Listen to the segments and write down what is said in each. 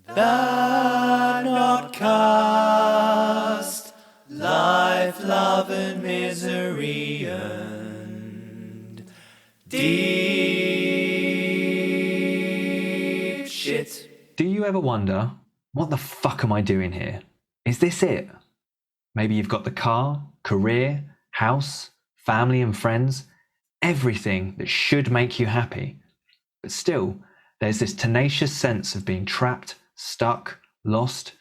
The Notcast, life, love and misery and deep shit. Do you ever wonder, what the fuck am I doing here? Is this it? Maybe you've got the car, career, house, family and friends, everything that should make you happy. But still, there's this tenacious sense of being trapped, stuck, lost,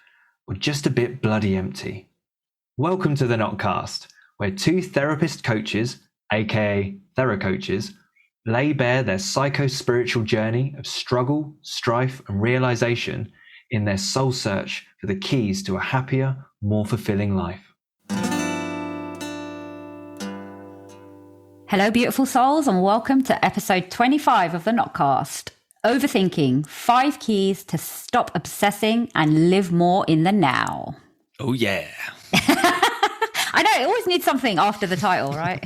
or just a bit bloody empty. Welcome to the Notcast, where two therapist coaches, aka theracoaches, lay bare their psycho-spiritual journey of struggle, strife, and realization in their soul search for the keys to a happier, more fulfilling life. Hello, beautiful souls, and welcome to episode 25 of the Notcast. Overthinking, 5 keys to stop obsessing and live more in the now. Oh, yeah. I know, it always needs something after the title, right?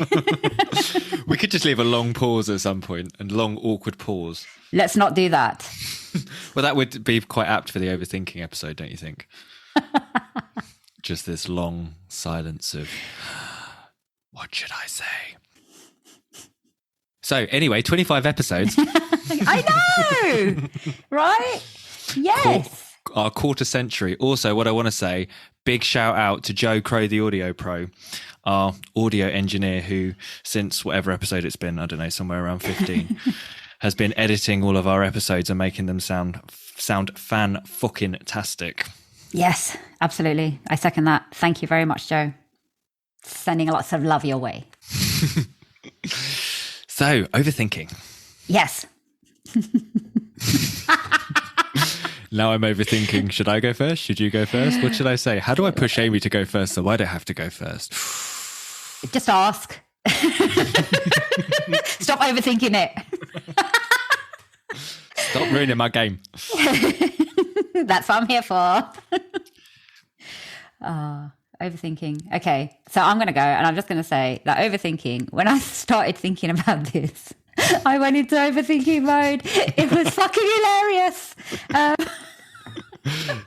We could just leave a long pause at some point, and long, awkward pause. Let's not do that. Well, that would be quite apt for the overthinking episode, don't you think? Just this long silence of, what should I say? So anyway, 25 episodes. I know, right? Yes. Our quarter century. Also, what I want to say, big shout out to Joe Crow, the audio pro, our audio engineer who, since whatever episode it's been, I don't know, somewhere around 15, has been editing all of our episodes and making them sound fan-fucking-tastic. Yes, absolutely. I second that. Thank you very much, Joe. Sending lots of love your way. So, overthinking. Yes. Now I'm overthinking. Should I go first? Should you go first? What should I say? How do I push Amy to go first so I don't have to go first? Just ask. Stop overthinking it. Stop ruining my game. That's what I'm here for. Overthinking. Okay, so I'm going to go and I'm just going to say that overthinking, when I started thinking about this, I went into overthinking mode. It was fucking hilarious.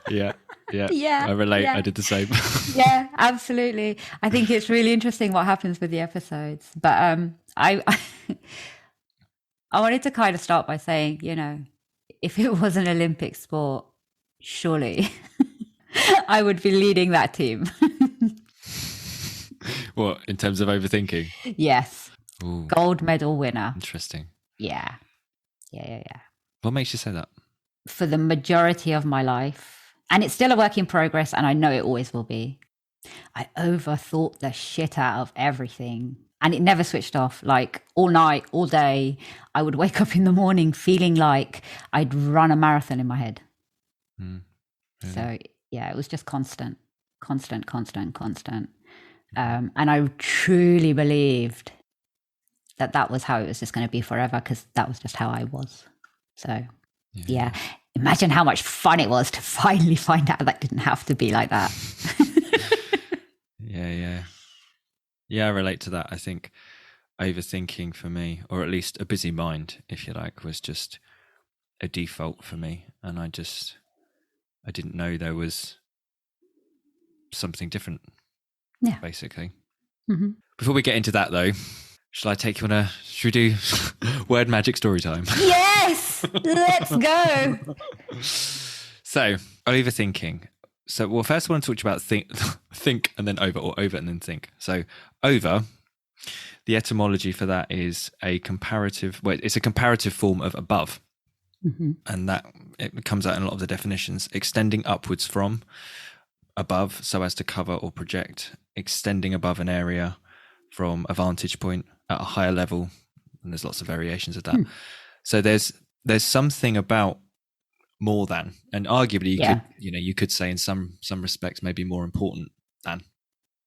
Yeah. Yeah, I relate. yeah. I did the same. Yeah, absolutely. I think it's really interesting what happens with the episodes. But I wanted to kind of start by saying, you know, if it was an Olympic sport, surely I would be leading that team. What, in terms of overthinking? Yes. Ooh, Gold medal winner. interesting. Yeah. What makes you say that? For the majority of my life, and it's still a work in progress, and I know it always will be, I overthought the shit out of everything. And it never switched off. Like all night, all day, I would wake up in the morning feeling like I'd run a marathon in my head. Really? So yeah, it was just constant. And I truly believed that was how it was just going to be forever, because that was just how I was. So yeah, imagine how much fun it was to finally find out that didn't have to be like that. Yeah, I relate to that. I think overthinking for me, or at least a busy mind, if you like, was just a default for me. And I didn't know there was something different, basically. Mm-hmm. Before we get into that, though, should we do word magic story time? Yes, let's go. So, overthinking. So, well, first I want to talk to you about think and then over, or over and then think. So, over, the etymology for that is it's a comparative form of above. Mm-hmm. And that it comes out in a lot of the definitions. Extending upwards from, above, so as to cover or project, extending above an area from a vantage point at a higher level, and there's lots of variations of that. So there's something about more than, and arguably you could say in some respects maybe more important than,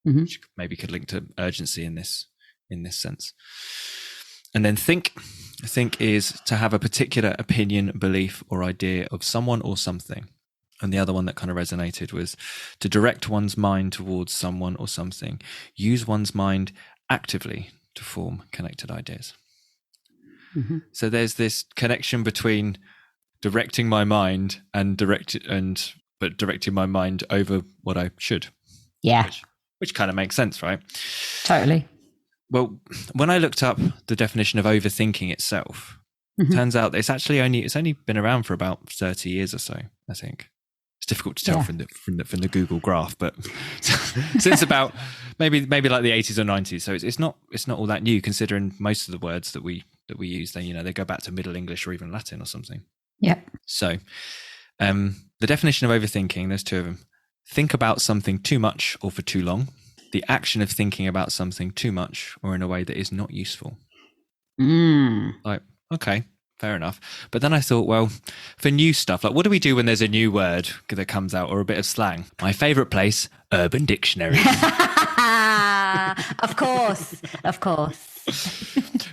which maybe could link to urgency in this sense. And then think is to have a particular opinion, belief, or idea of someone or something. And the other one that kind of resonated was to direct one's mind towards someone or something, use one's mind actively to form connected ideas. So there's this connection between directing my mind but directing my mind over what I should. Yeah, Which kind of makes sense, right? totally. Well, when I looked up the definition of overthinking itself, Mhm. turns out that it's only been around for about 30 years or so, I think. It's difficult to tell Yeah. from the Google graph, but since about maybe like the 80s or 90s. So it's not all that new, considering most of the words that we use, they go back to Middle English or even Latin or something. Yep. So the definition of overthinking, there's two of them. Think about something too much or for too long. The action of thinking about something too much or in a way that is not useful. Like, okay, fair enough. But then I thought, well, for new stuff, like what do we do when there's a new word that comes out or a bit of slang? My favourite place, Urban Dictionary. Of course.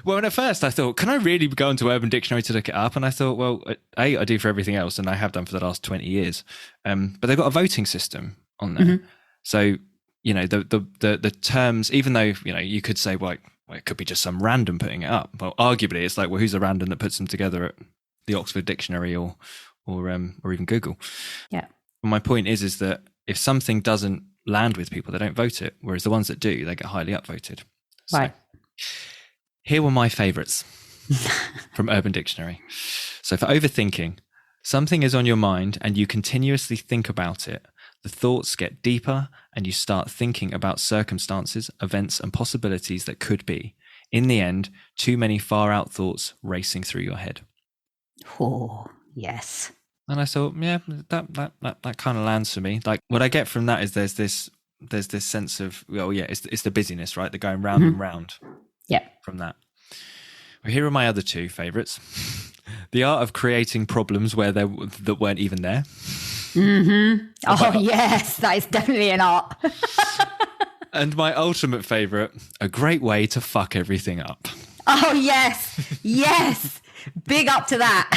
Well, and at first I thought, can I really go into Urban Dictionary to look it up? And I thought, well, I do for everything else, and I have done for the last 20 years. But they've got a voting system on there. Mm-hmm. So, the terms, even though, you could say, well, it could be just some random putting it up. Well, arguably, it's like, well, who's the random that puts them together at the Oxford Dictionary or even Google? Yeah. And my point is that if something doesn't land with people, they don't vote it. Whereas the ones that do, they get highly upvoted. So, Right. here were my favourites from Urban Dictionary. So for overthinking, something is on your mind and you continuously think about it. The thoughts get deeper and you start thinking about circumstances, events, and possibilities that could be. In the end, too many far out thoughts racing through your head. Oh, yes. And I thought, yeah, that kind of lands for me. Like what I get from that is there's this sense of, well, yeah, it's the busyness, right? They're going round and round. Yeah. From that. Well, here are my other two favourites. The art of creating problems where that weren't even there. Mm-hmm. Oh, yes, that is definitely an art. And my ultimate favourite, a great way to fuck everything up. Oh, yes. Big up to that.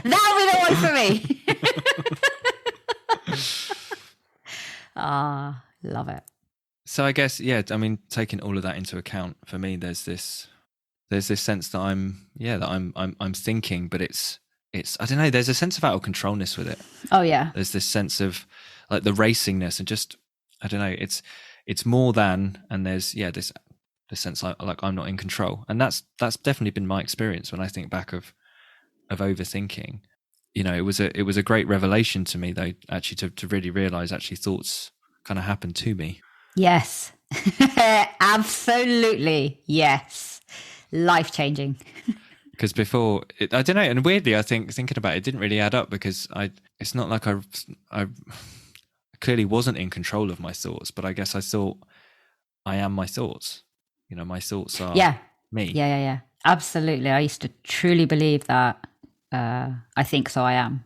That'll be the one for me. Love it. So I guess, yeah, I mean, taking all of that into account, for me, there's this sense that I'm thinking, but it's I don't know, there's a sense of out of controlness with it. Oh yeah. There's this sense of like the racingness and just, I don't know, it's more than, and there's this sense like I'm not in control. And that's definitely been my experience when I think back of overthinking. It was a great revelation to me though, actually to really realize actually thoughts kind of happen to me. Yes. Absolutely. Yes. Life-changing. Because before, I don't know, and weirdly, I think thinking about it didn't really add up because it's not like I clearly wasn't in control of my thoughts, but I guess I thought I am my thoughts. My thoughts are me. Yeah. Absolutely. I used to truly believe that. I think so. I am.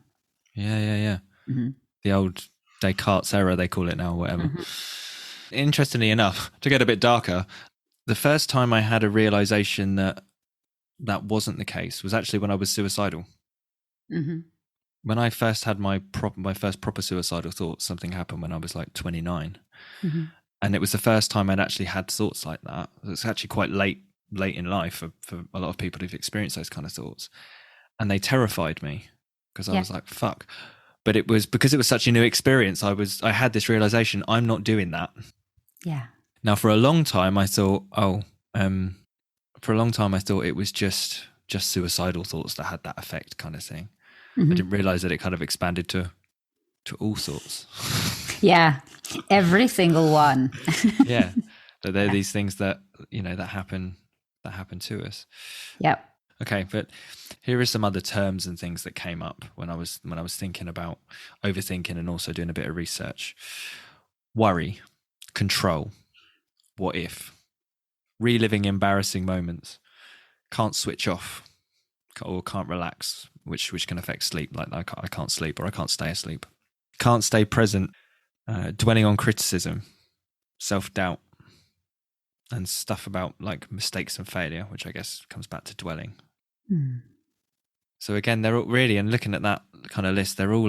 Yeah. Mm-hmm. The old Descartes error, they call it now, or whatever. Mm-hmm. Interestingly enough, to get a bit darker, the first time I had a realization that wasn't the case was actually when I was suicidal. Mm-hmm. When I first had my first proper suicidal thoughts, something happened when I was like 29. Mm-hmm. And it was the first time I'd actually had thoughts like that. It's actually quite late in life for a lot of people who've experienced those kind of thoughts. And they terrified me because I was like, fuck. But it was because it was such a new experience. I had this realization, I'm not doing that. Yeah. Now, for a long time, I thought, it was just suicidal thoughts that had that effect, kind of thing. Mm-hmm. I didn't realize that it kind of expanded to all sorts. Yeah, every single one. Yeah, that they're these things that that happen to us. Yep. Okay, but here are some other terms and things that came up when I was thinking about overthinking and also doing a bit of research. Worry, control, what if, reliving embarrassing moments, can't switch off or can't relax, which can affect sleep. Like I can't sleep or I can't stay asleep. Can't stay present, dwelling on criticism, self-doubt, and stuff about like mistakes and failure, which I guess comes back to dwelling. So again, they're all really, and looking at that kind of list, they're all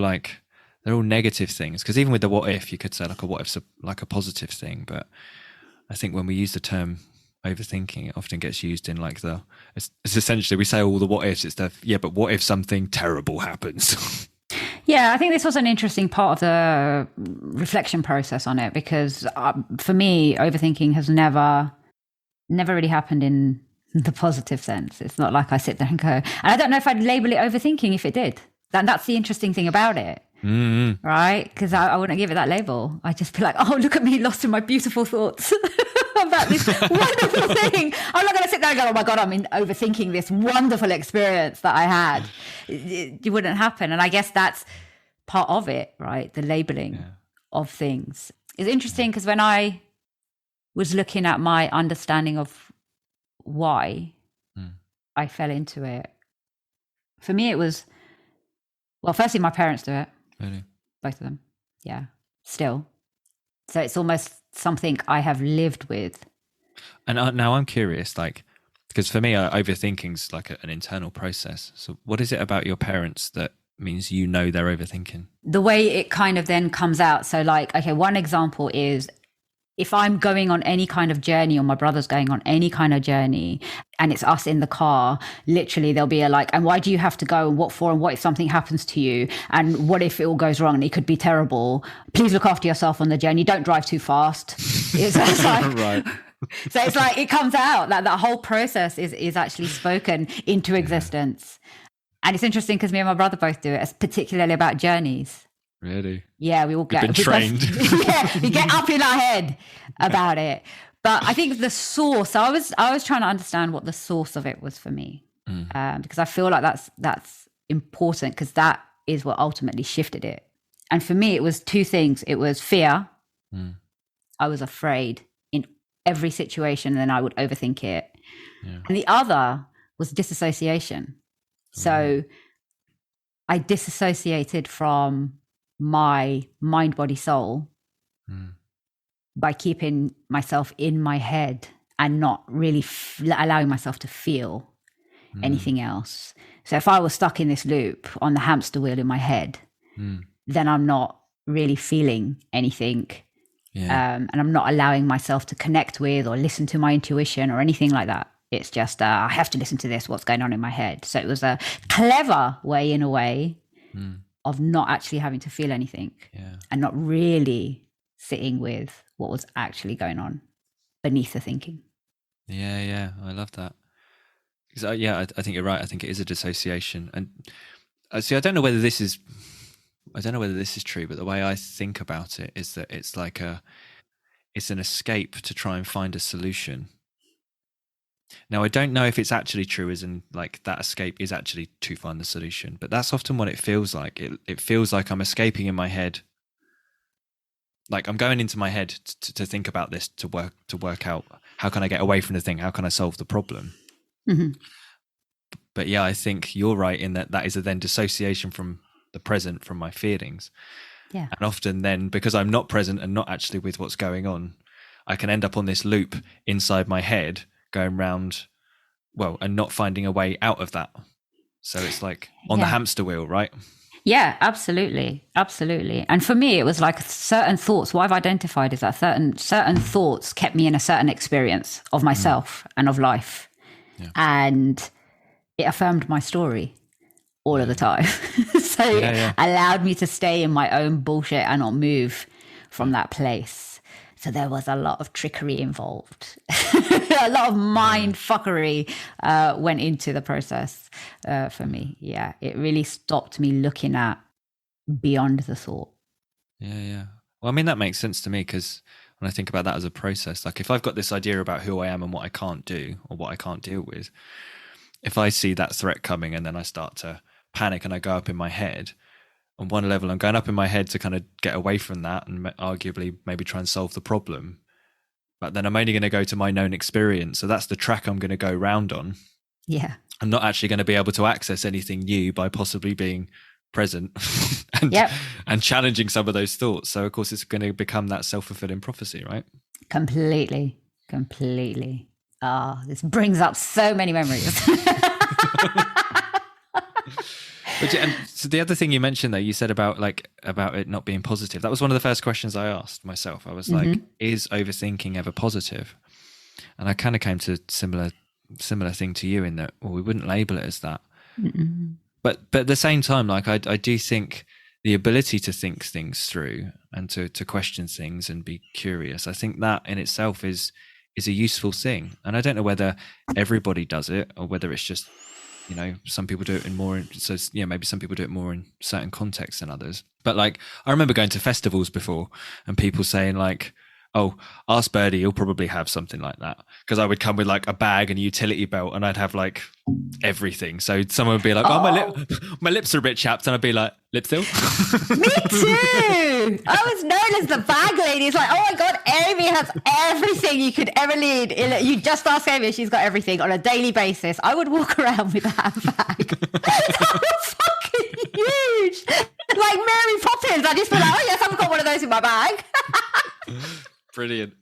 negative things. Because even with the what if, you could say like a what if's like a positive thing, but I think when we use the term overthinking. It often gets used in like it's essentially, we say all the what ifs. It's but what if something terrible happens? Yeah, I think this was an interesting part of the reflection process on it, because for me, overthinking has never really happened in the positive sense. It's not like I sit there and go, and I don't know if I'd label it overthinking if it did. That's the interesting thing about it. Mm-hmm. Right? Because I wouldn't give it that label. I'd just be like, oh, look at me lost in my beautiful thoughts about this wonderful thing. I'm not going to sit there and go, oh my God, I'm overthinking this wonderful experience that I had. It wouldn't happen. And I guess that's part of it, right? The labeling of things. It's interesting because when I was looking at my understanding of why I fell into it, for me it was, well, firstly, my parents do it. Really? Both of them. Yeah. Still. So it's almost something I have lived with. And now I'm curious, like, because for me, overthinking's like an internal process. So what is it about your parents that means they're overthinking? The way it kind of then comes out. So like, okay, one example is if I'm going on any kind of journey, or my brother's going on any kind of journey, and it's us in the car, literally there'll be and why do you have to go, and what for, and what if something happens to you, and what if it all goes wrong and it could be terrible? Please look after yourself on the journey. Don't drive too fast. It's like, right. So it's like it comes out that whole process is actually spoken into existence. And it's interesting because me and my brother both do it, particularly about journeys. Really? Yeah, we all been trained. We get up in our head about it. But I think the source, I was trying to understand what the source of it was for me, because I feel like that's important, because that is what ultimately shifted it. And for me, it was two things. It was fear. I was afraid in every situation, and then I would overthink it. Yeah. And the other was disassociation. So I disassociated from my mind, body, soul by keeping myself in my head and not really allowing myself to feel anything else. So if I was stuck in this loop on the hamster wheel in my head, then I'm not really feeling anything. Yeah. And I'm not allowing myself to connect with or listen to my intuition or anything like that. It's just, I have to listen to this, what's going on in my head. So it was a clever way, in a way, of not actually having to feel anything and not really sitting with what was actually going on beneath the thinking. Yeah, I love that. Because I think you're right. I think it is a dissociation. And see, I don't know whether this is true, but the way I think about it is that it's like it's an escape to try and find a solution. Now, I don't know if it's actually true, as in like that escape is actually to find the solution, but that's often what it feels like. It feels like I'm escaping in my head. Like I'm going into my head to think about this, to work out how can I get away from the thing? How can I solve the problem? Mm-hmm. But yeah, I think you're right in that is a then dissociation from the present, from my feelings. Yeah. And often then, because I'm not present and not actually with what's going on, I can end up on this loop inside my head, going round, and not finding a way out of that. So it's like on the hamster wheel, right? Yeah, absolutely. And for me, it was like certain thoughts. What I've identified is that certain thoughts kept me in a certain experience of myself and of life. Yeah. And it affirmed my story all of the time. So it allowed me to stay in my own bullshit and not move from that place. So there was a lot of trickery involved. A lot of mind fuckery went into the process for me. Yeah, it really stopped me looking at beyond the thought. Yeah. Well, I mean, that makes sense to me, because when I think about that as a process, like if I've got this idea about who I am and what I can't do or what I can't deal with, if I see that threat coming and then I start to panic and I go up in my head, on one level, I'm going up in my head to kind of get away from that and arguably maybe try and solve the problem. But then I'm only going to go to my known experience. So that's the track I'm going to go round on. Yeah. I'm not actually going to be able to access anything new by possibly being present and challenging some of those thoughts. So of course it's going to become that self-fulfilling prophecy, right? Completely. This brings up so many memories. And so the other thing you mentioned there, you said about it not being positive. That was one of the first questions I asked myself. I was like, is overthinking ever positive? And I kind of came to similar thing to you in that, well, we wouldn't label it as that. But at the same time, like I do think the ability to think things through and to question things and be curious, I think that in itself is a useful thing. And I don't know whether everybody does it or whether it's just, you know, some people do it maybe some people do it more in certain contexts than others. But like, I remember going to festivals before and people saying like, oh, ask Birdie, he'll probably have something like that. Because I would come with like a bag and a utility belt and I'd have like everything. So someone would be like, my lips are a bit chapped. And I'd be like, lip seal? Me too. I was known as the bag lady. It's like, oh my God, Amy has everything you could ever need. You just ask Amy, she's got everything on a daily basis. I would walk around with that bag. That was fucking huge. Like Mary Poppins. I just feel like, oh yes, I've got one of those in my bag. Brilliant.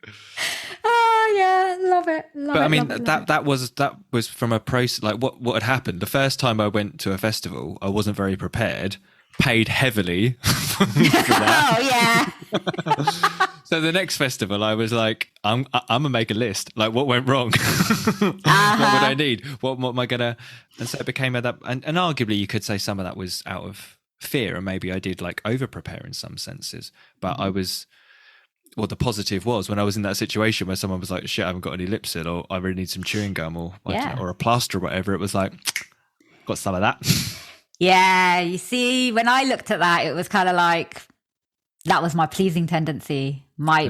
Oh yeah, love it. But I mean, that was from a process. Like what had happened the first time I went to a festival, I wasn't very prepared. Paid heavily for that. Oh yeah. So the next festival, I was like, I'm gonna make a list. Like, what went wrong? What would I need? What am I gonna? And so it became that. And arguably, you could say some of that was out of fear, and maybe I did like over prepare in some senses. But I was. Well, the positive was when I was in that situation where someone was like, shit, I haven't got any lip seal, or I really need some chewing gum, or or a plaster or whatever. It was like, got some of that. Yeah, you see, when I looked at that, it was kind of like, that was my pleasing tendency, my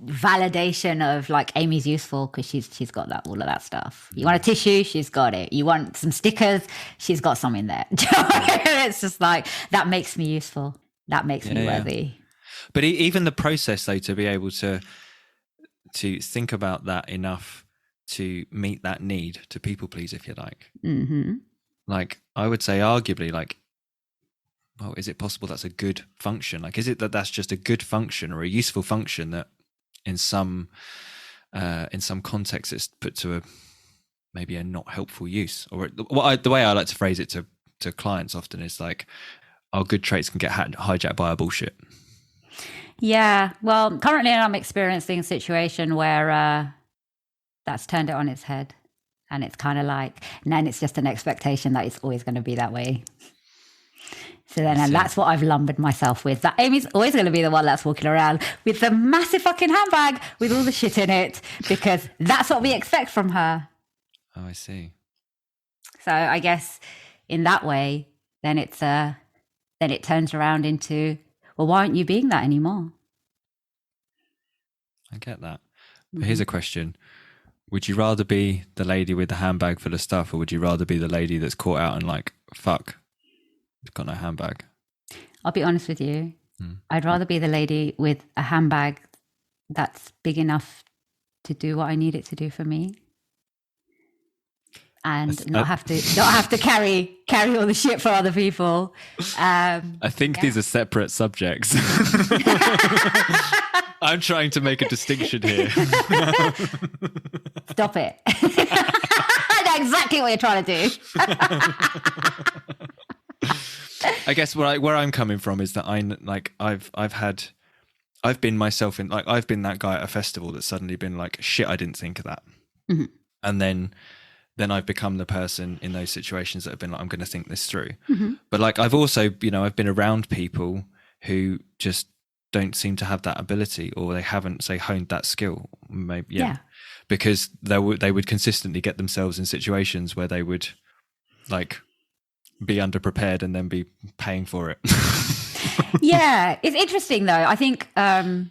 validation of like, Amy's useful because she's got that, all of that stuff. You want a tissue? She's got it. You want some stickers? She's got some in there. It's just like, that makes me useful. That makes me worthy. But even the process, though, to be able to think about that enough to meet that need, to people please, if you like. Mm-hmm. Like, I would say arguably, like, well, is it possible that's a good function? Like, is it that's just a good function or a useful function that in some context it's put to maybe a not helpful use? Or the way I like to phrase it to clients often is like, our good traits can get hijacked by our bullshit. Yeah, well, currently I'm experiencing a situation where that's turned it on its head. And it's kind of like, and then it's just an expectation that it's always going to be that way. So then, and that's what I've lumbered myself with. That Amy's always going to be the one that's walking around with the massive fucking handbag with all the shit in it, because that's what we expect from her. Oh, I see. So I guess in that way, then it turns around into, well, why aren't you being that anymore? I get that. But here's a question. Would you rather be the lady with the handbag full of stuff, or would you rather be the lady that's caught out and like, fuck, I've got no handbag? I'll be honest with you. I'd rather be the lady with a handbag that's big enough to do what I need it to do for me, and not have to carry all the shit for other people. I think these are separate subjects. I'm trying to make a distinction here. Stop it. I know exactly what you're trying to do. I guess where I'm coming from is that I've been myself in, like, I've been that guy at a festival that's suddenly been like, shit, I didn't think of that. Mm-hmm. And then I've become the person in those situations that have been like, I'm going to think this through. Mm-hmm. But like, I've also, I've been around people who just don't seem to have that ability, or they haven't, say, honed that skill. Maybe, because they would consistently get themselves in situations where they would like be underprepared and then be paying for it. Yeah, it's interesting though. I think I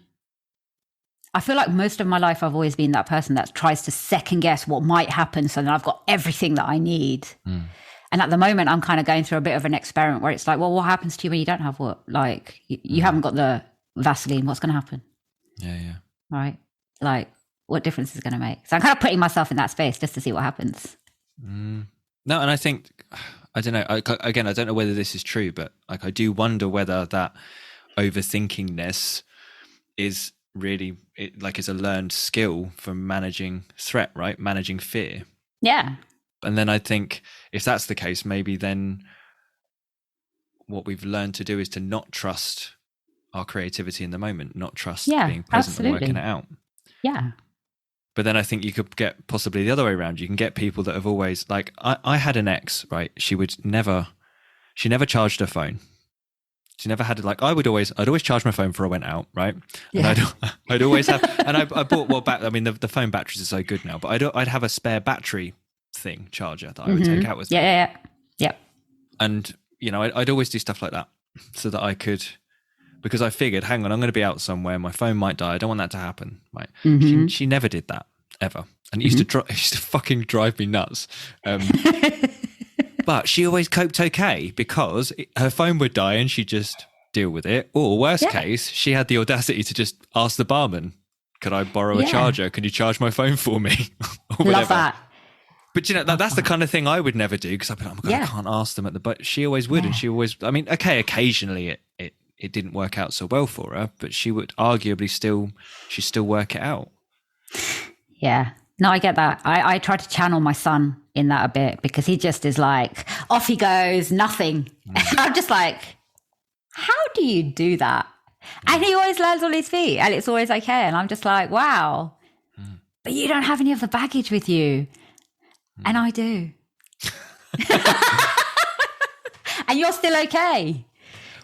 feel like most of my life I've always been that person that tries to second guess what might happen, so that I've got everything that I need. And at the moment I'm kind of going through a bit of an experiment where it's like, well, what happens to you when you don't have what? Like you haven't got the Vaseline, what's going to happen? Yeah. Right? Like, what difference is it going to make? So I'm kind of putting myself in that space just to see what happens. No, and I think, I don't know, I don't know whether this is true, but like, I do wonder whether that overthinkingness is really, is a learned skill for managing threat, right? Managing fear. Yeah. And then I think if that's the case, maybe then what we've learned to do is to not trust our creativity in the moment, not trust being present and working it out. Yeah. But then I think you could get possibly the other way around. You can get people that have always, like, I had an ex, right? She never charged her phone. She never had it. Like, I'd always charge my phone before I went out, right? Yeah. And I'd always have, and I bought, back, I mean, the phone batteries are so good now, but I'd have a spare battery thing charger that I would take out with me. Yeah. And, you know, I'd always do stuff like that so that I could, because I figured, hang on, I'm going to be out somewhere. My phone might die. I don't want that to happen. Right. She never did that ever. And it used to fucking drive me nuts. But she always coped okay because her phone would die and she'd just deal with it. Or worst case, she had the audacity to just ask the barman, could I borrow a charger? Can you charge my phone for me? Or whatever. Love that. But you know, that's the kind of thing I would never do because I'd be like, oh my God, I can't ask them but she always would. And she always, I mean, okay, occasionally it didn't work out so well for her, but she would arguably still work it out. Yeah. No, I get that. I try to channel my son in that a bit because he just is like, off he goes, nothing. And I'm just like, how do you do that? And he always lands on his feet and it's always okay. And I'm just like, wow, but you don't have any of the baggage with you. And I do. And you're still okay.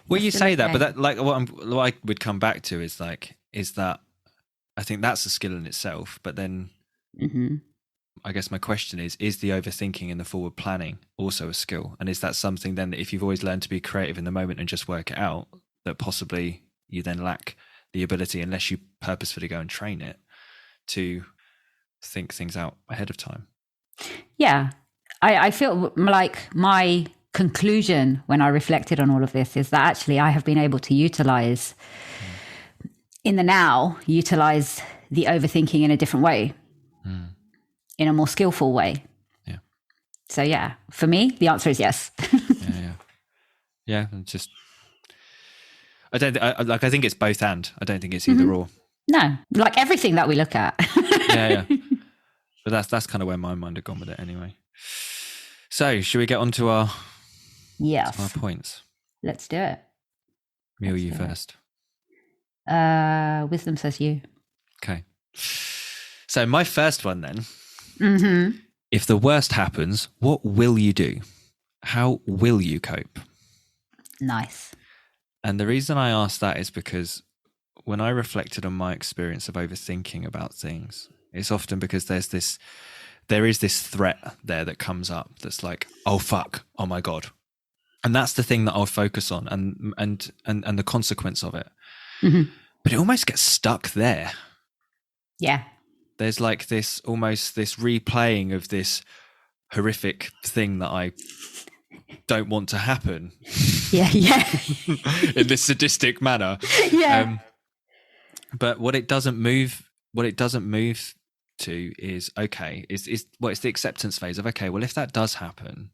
Well, you say that, but that, like, what I would come back to is that I think that's a skill in itself. But then I guess my question is the overthinking and the forward planning also a skill? And is that something then that if you've always learned to be creative in the moment and just work it out, that possibly you then lack the ability, unless you purposefully go and train it, to think things out ahead of time? Yeah. I feel like my conclusion when I reflected on all of this is that actually I have been able to utilize in the now, utilize the overthinking in a different way, in a more skillful way. Yeah. So yeah, for me, the answer is yes. Yeah. Just, I think it's both and. I don't think it's either or. No, like everything that we look at. Yeah. But that's kind of where my mind had gone with it anyway. So should we get on to our points? Let's do it. Me or you first? Wisdom says you. Okay. So my first one then. If the worst happens, what will you do? How will you cope? Nice. And the reason I asked that is because when I reflected on my experience of overthinking about things, it's often because there is this threat there that comes up that's like, oh fuck, oh my God. And that's the thing that I'll focus on and the consequence of it. But it almost gets stuck there. Yeah. There's like this replaying of this horrific thing that I don't want to happen. Yeah. In this sadistic manner. Yeah. But what it doesn't move to is, okay, it's the acceptance phase of, okay, well, if that does happen,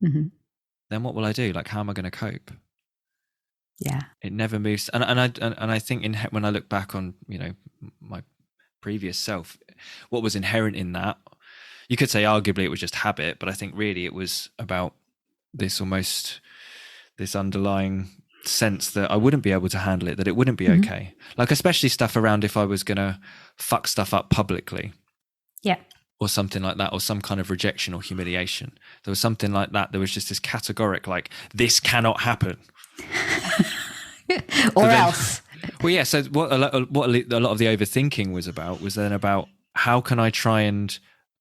then what will I do? Like, how am I going to cope? Yeah. It never moves. And I think when I look back on, you know, my previous self, what was inherent in that, you could say arguably it was just habit, but I think really it was about this underlying sense that I wouldn't be able to handle it, that it wouldn't be okay. Like, especially stuff around if I was going to fuck stuff up publicly. Yeah. Or something like that, or some kind of rejection or humiliation. There was something like that. There was just this categoric, like, this cannot happen. Or else. Well, yeah. So what a lot of the overthinking was about how can I try and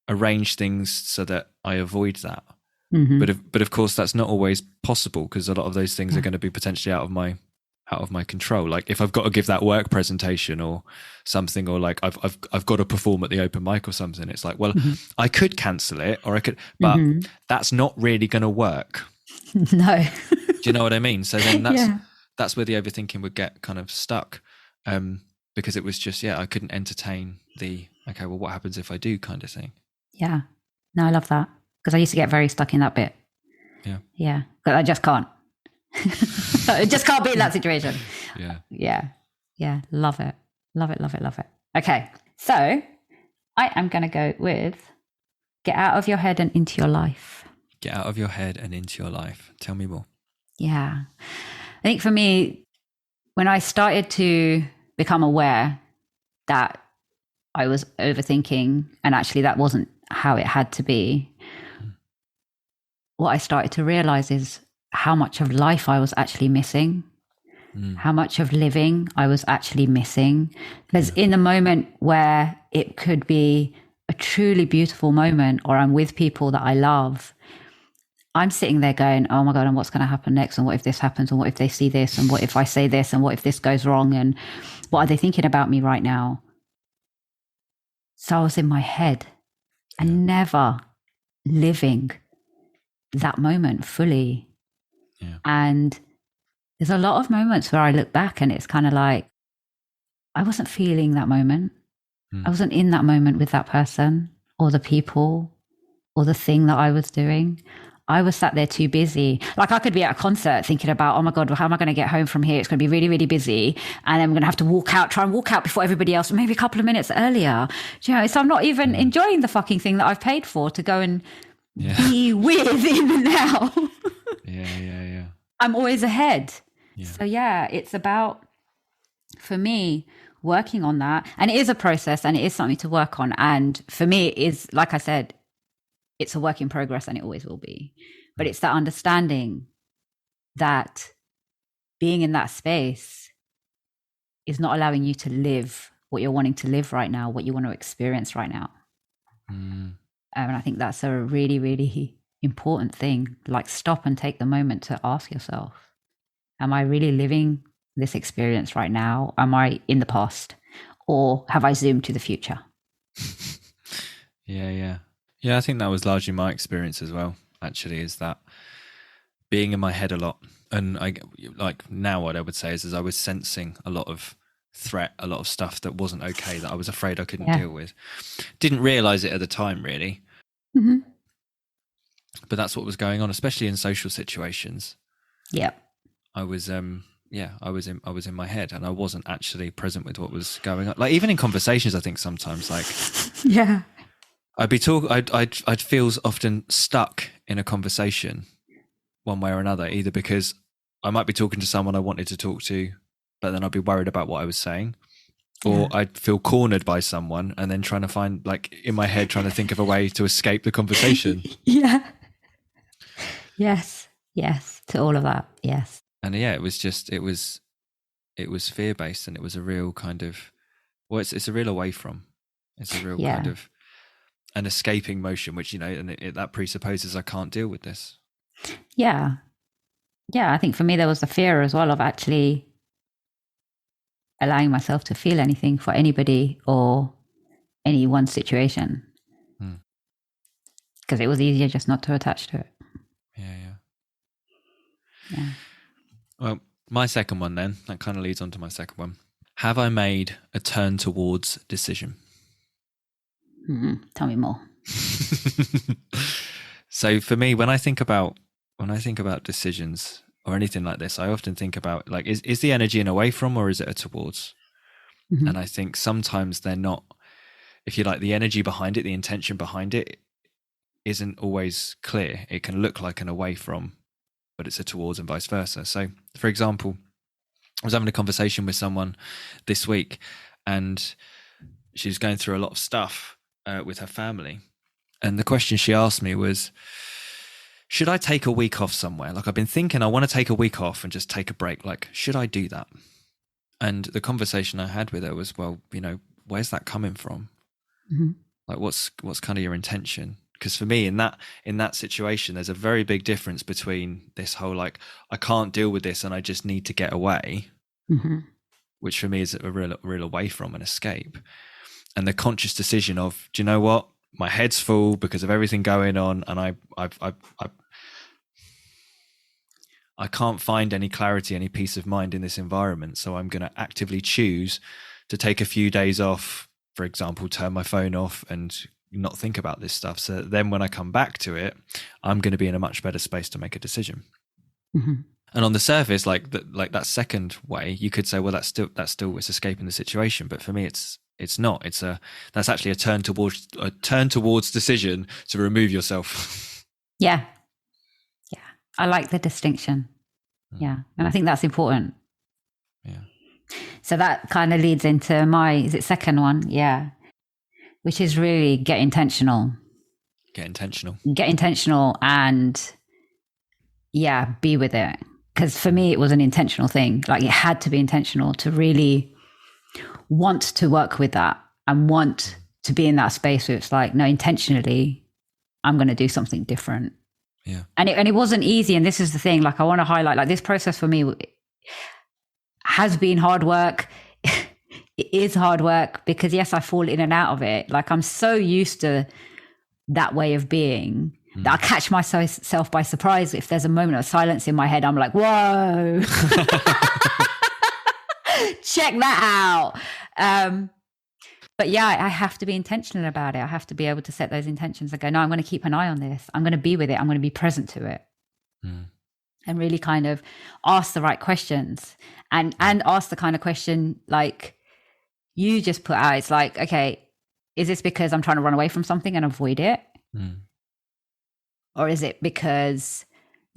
arrange things so that I avoid that. But of course, that's not always possible because a lot of those things are going to be potentially out of my control. Like if I've got to give that work presentation or something, or like I've got to perform at the open mic or something. It's like, well, I could cancel it, or I could, but that's not really going to work. No. Do you know what I mean? So then that's where the overthinking would get kind of stuck, because it was just, I couldn't entertain the, okay, well, what happens if I do kind of thing. Yeah. No, I love that. Because I used to get very stuck in that bit. Yeah. Yeah. But I just can't. I just can't be in that situation. Yeah. Yeah. Yeah. Love it. Love it. Love it. Love it. Okay. So I am going to go with get out of your head and into your life. Get out of your head and into your life. Tell me more. Yeah. I think for me, when I started to become aware that I was overthinking, and actually that wasn't how it had to be. What I started to realize is how much of life I was actually missing, how much of living I was actually missing. Because in the moment where it could be a truly beautiful moment, or I'm with people that I love, I'm sitting there going, oh my God, and what's going to happen next? And what if this happens? And what if they see this? And what if I say this? And what if this goes wrong? And what are they thinking about me right now? So I was in my head and never living that moment fully. Yeah. And there's a lot of moments where I look back and it's kind of like, I wasn't feeling that moment. I wasn't in that moment with that person or the people or the thing that I was doing. I was sat there too busy. Like I could be at a concert thinking about, oh my God, well, how am I going to get home from here? It's going to be really, really busy. And I'm going to have to try and walk out before everybody else, maybe a couple of minutes earlier. Do you know, so I'm not even enjoying the fucking thing that I've paid for to go and be with in the now. Yeah. I'm always ahead. Yeah. So yeah, it's about, for me, working on that. And it is a process and it is something to work on. And for me, it is, like I said, it's a work in progress and it always will be. But it's that understanding that being in that space is not allowing you to live what you're wanting to live right now, what you want to experience right now. And I think that's a really, really important thing. Like stop and take the moment to ask yourself, am I really living this experience right now? Am I in the past? Or have I zoomed to the future? Yeah, I think that was largely my experience as well, actually, is that being in my head a lot. And I like now what I would say is I was sensing a lot of threat, a lot of stuff that wasn't okay, that I was afraid I couldn't deal with. Didn't realize it at the time, really. But that's what was going on, especially in social situations. Yeah. I was I was in my head and I wasn't actually present with what was going on. Like even in conversations, I think sometimes like I'd feel often stuck in a conversation one way or another, either because I might be talking to someone I wanted to talk to, but then I'd be worried about what I was saying, or I'd feel cornered by someone and then trying to find, like in my head, trying to think of a way to escape the conversation. Yes to all of that. Yes. And it was fear-based, and it was a real kind of, well, it's a real away from, it's a real kind of an escaping motion, which, you know, and that presupposes I can't deal with this. Yeah. I think for me, there was the fear as well of actually allowing myself to feel anything for anybody or any one situation. Because it was easier just not to attach to it. Yeah. Well, my second one then, that kind of leads on to my second one. Have I made a turn towards decision? Tell me more. So for me, when I think about decisions or anything like this, I often think about, like, is the energy an away from or is it a towards? And I think sometimes they're not, if you like, the energy behind it, the intention behind it isn't always clear. It can look like an away from, but it's a towards, and vice versa. So for example, I was having a conversation with someone this week and she was going through a lot of stuff with her family. And the question she asked me was, should I take a week off somewhere? Like, I've been thinking I want to take a week off and just take a break. Like, should I do that? And the conversation I had with her was, well, you know, where's that coming from? Like, what's kind of your intention? Because for me, in that situation, there's a very big difference between this whole, like, I can't deal with this and I just need to get away, which for me is a real away from, an escape, and the conscious decision of, do you know what? My head's full because of everything going on, and I can't find any clarity, any peace of mind in this environment. So I'm going to actively choose to take a few days off, for example, turn my phone off and not think about this stuff. So then when I come back to it, I'm going to be in a much better space to make a decision. And on the surface, like that second way, you could say, well, that's still it's escaping the situation. But for me, it's not. That's actually a turn towards decision to remove yourself. Yeah. I like the distinction. Yeah. And I think that's important. Yeah. So that kind of leads into is it second one? Yeah. which is really get intentional. Get intentional. Get intentional and be with it. Because for me, it was an intentional thing. Like it had to be intentional to really want to work with that and want to be in that space where it's like, no, intentionally, I'm going to do something different. Yeah. And it wasn't easy. And this is the thing, like I want to highlight, like this process for me has been hard work. It is hard work because yes, I fall in and out of it. Like I'm so used to that way of being that I catch myself by surprise. If there's a moment of silence in my head, I'm like, whoa, check that out. But yeah, I have to be intentional about it. I have to be able to set those intentions and go, no, I'm going to keep an eye on this. I'm going to be with it. I'm going to be present to it. And really kind of ask the right questions and ask the kind of question like you just put out. It's like, okay, is this because I'm trying to run away from something and avoid it? Or is it because,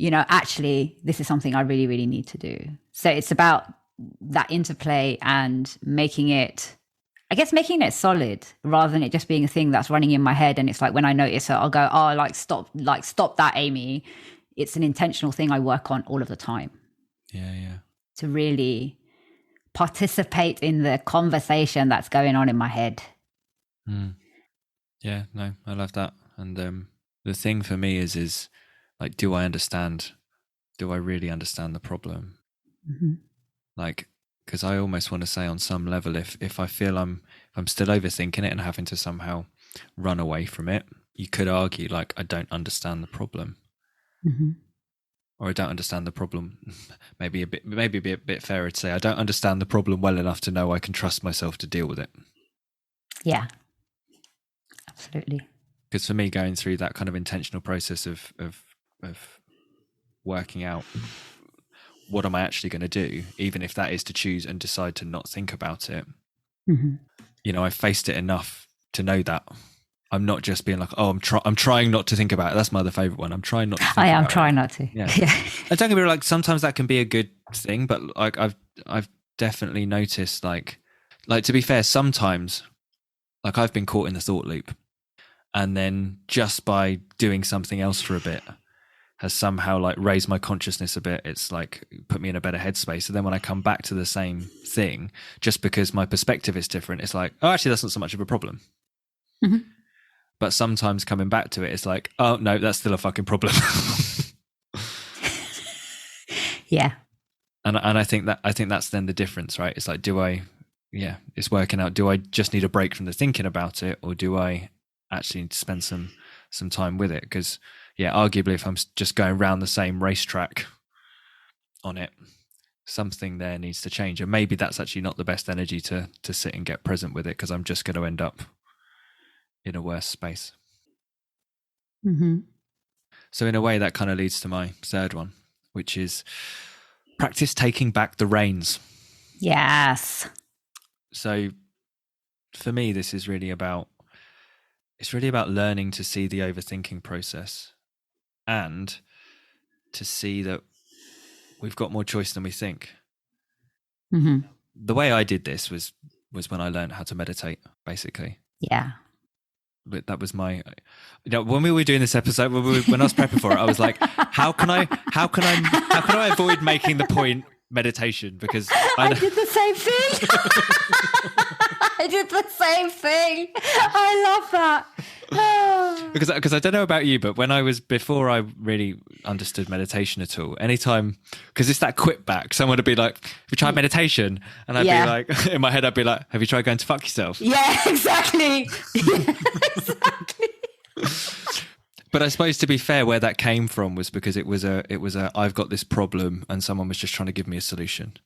actually this is something I really, really need to do? So it's about that interplay and making it solid rather than it just being a thing that's running in my head. And it's like, when I notice it, I'll go, oh, stop that, Amy. It's an intentional thing I work on all of the time. Yeah. To really participate in the conversation that's going on in my head. Yeah, no, I love that. And the thing for me is like, do I really understand the problem? Like, because I almost want to say on some level, if I feel I'm still overthinking it and having to somehow run away from it, you could argue like, I don't understand the problem. Or I don't understand the problem. Maybe a bit fairer to say I don't understand the problem well enough to know I can trust myself to deal with it. Yeah, absolutely. Because for me, going through that kind of intentional process of working out what am I actually going to do, even if that is to choose and decide to not think about it. I've faced it enough to know that I'm not just being like, oh, I'm trying not to think about it. That's my other favorite one. I'm trying not to think about it. I am trying not to. Yeah. And don't get me wrong, like sometimes that can be a good thing, but like I've definitely noticed like to be fair, sometimes like I've been caught in the thought loop and then just by doing something else for a bit has somehow like raised my consciousness a bit. It's like put me in a better headspace. So then when I come back to the same thing, just because my perspective is different, it's like, oh, actually that's not so much of a problem. But sometimes coming back to it, it's like, oh no, that's still a fucking problem. Yeah. And I think that's then the difference, right? It's like, it's working out. Do I just need a break from the thinking about it, or do I actually need to spend some time with it? Because arguably, if I'm just going around the same racetrack on it, something there needs to change, and maybe that's actually not the best energy to sit and get present with it, because I'm just going to end up in a worse space. So in a way, that kind of leads to my third one, which is practice taking back the reins. Yes. So for me, this is really about learning to see the overthinking process and to see that we've got more choice than we think. The way I did this was when I learned how to meditate, basically. Yeah. But that was my, when we were doing this episode, when I was prepping for it, I was like, how can I avoid making the point meditation? Because I did the same thing. I did the same thing. I love that. Because I don't know about you, but before I really understood meditation at all, anytime, because it's that quit back, someone would be like, have you tried meditation? And I'd be like, in my head, I'd be like, have you tried going to fuck yourself? Yeah, exactly. Exactly. But I suppose, to be fair, where that came from was because it was a I've got this problem and someone was just trying to give me a solution.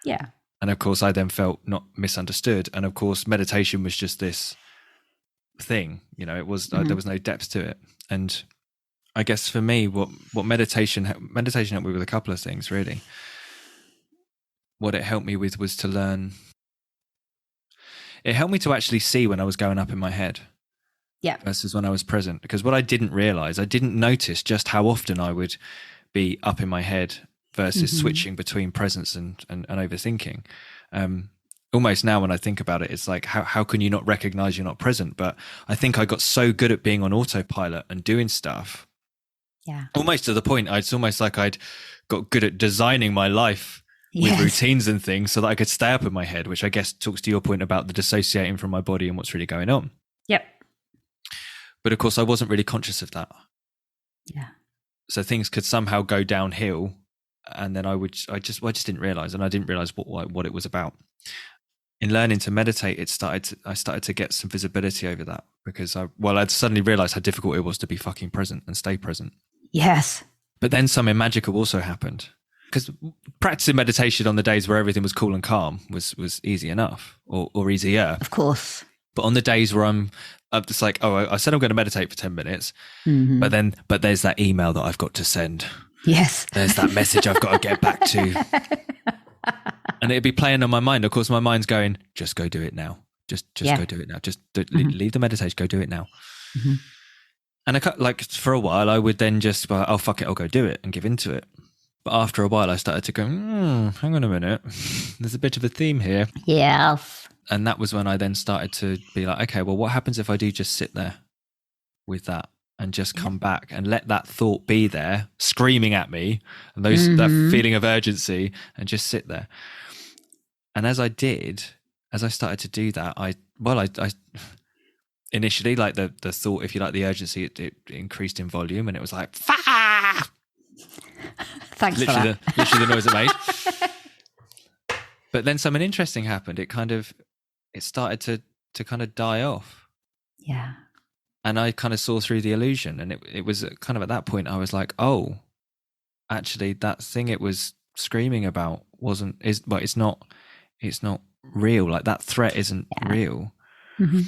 Yeah. And of course I then felt not misunderstood. And of course meditation was just this thing, it was, there was no depth to it. And I guess for me, what meditation helped me with a couple of things, really. What it helped me with was to learn. It helped me to actually see when I was going up in my head. Yeah. Versus when I was present. Because what I didn't realize, I didn't notice just how often I would be up in my head versus switching between presence and overthinking. almost now when I think about it, it's like, how can you not recognize you're not present? But I think I got so good at being on autopilot and doing stuff. Yeah. Almost to the point, it's almost like I'd got good at designing my life with routines and things so that I could stay up in my head, which I guess talks to your point about the dissociating from my body and what's really going on. Yep. But of course, I wasn't really conscious of that. Yeah. So things could somehow go downhill, and then I just didn't realize, and I didn't realize what it was about. In learning to meditate, I started to get some visibility over that, because I'd suddenly realized how difficult it was to be fucking present and stay present. Yes. But then something magical also happened, because practicing meditation on the days where everything was cool and calm was easy enough, or easier. Of course. But on the days where I'm just like, I said I'm going to meditate for 10 minutes, but there's that email that I've got to send. Yes. There's that message I've got to get back to. And it'd be playing on my mind. Of course, my mind's going, just go do it now. Just go do it now. Just leave the meditation, go do it now. Mm-hmm. And for a while, I would then just, oh, fuck it, I'll go do it and give into it. But after a while, I started to go, hang on a minute. There's a bit of a theme here. Yes. And that was when I then started to be like, okay, well, what happens if I do just sit there with that and just come back and let that thought be there, screaming at me, and that feeling of urgency, and just sit there. And as I started to do that, I initially, like the thought, if you like, the urgency, it increased in volume, and it was like, Fah! Thanks literally for that. Literally the noise it made. But then something interesting happened. It started to kind of die off. Yeah. And I kind of saw through the illusion, and it was kind of at that point I was like, oh, actually that thing it was screaming about it's not real. Like that threat isn't real. Mm-hmm.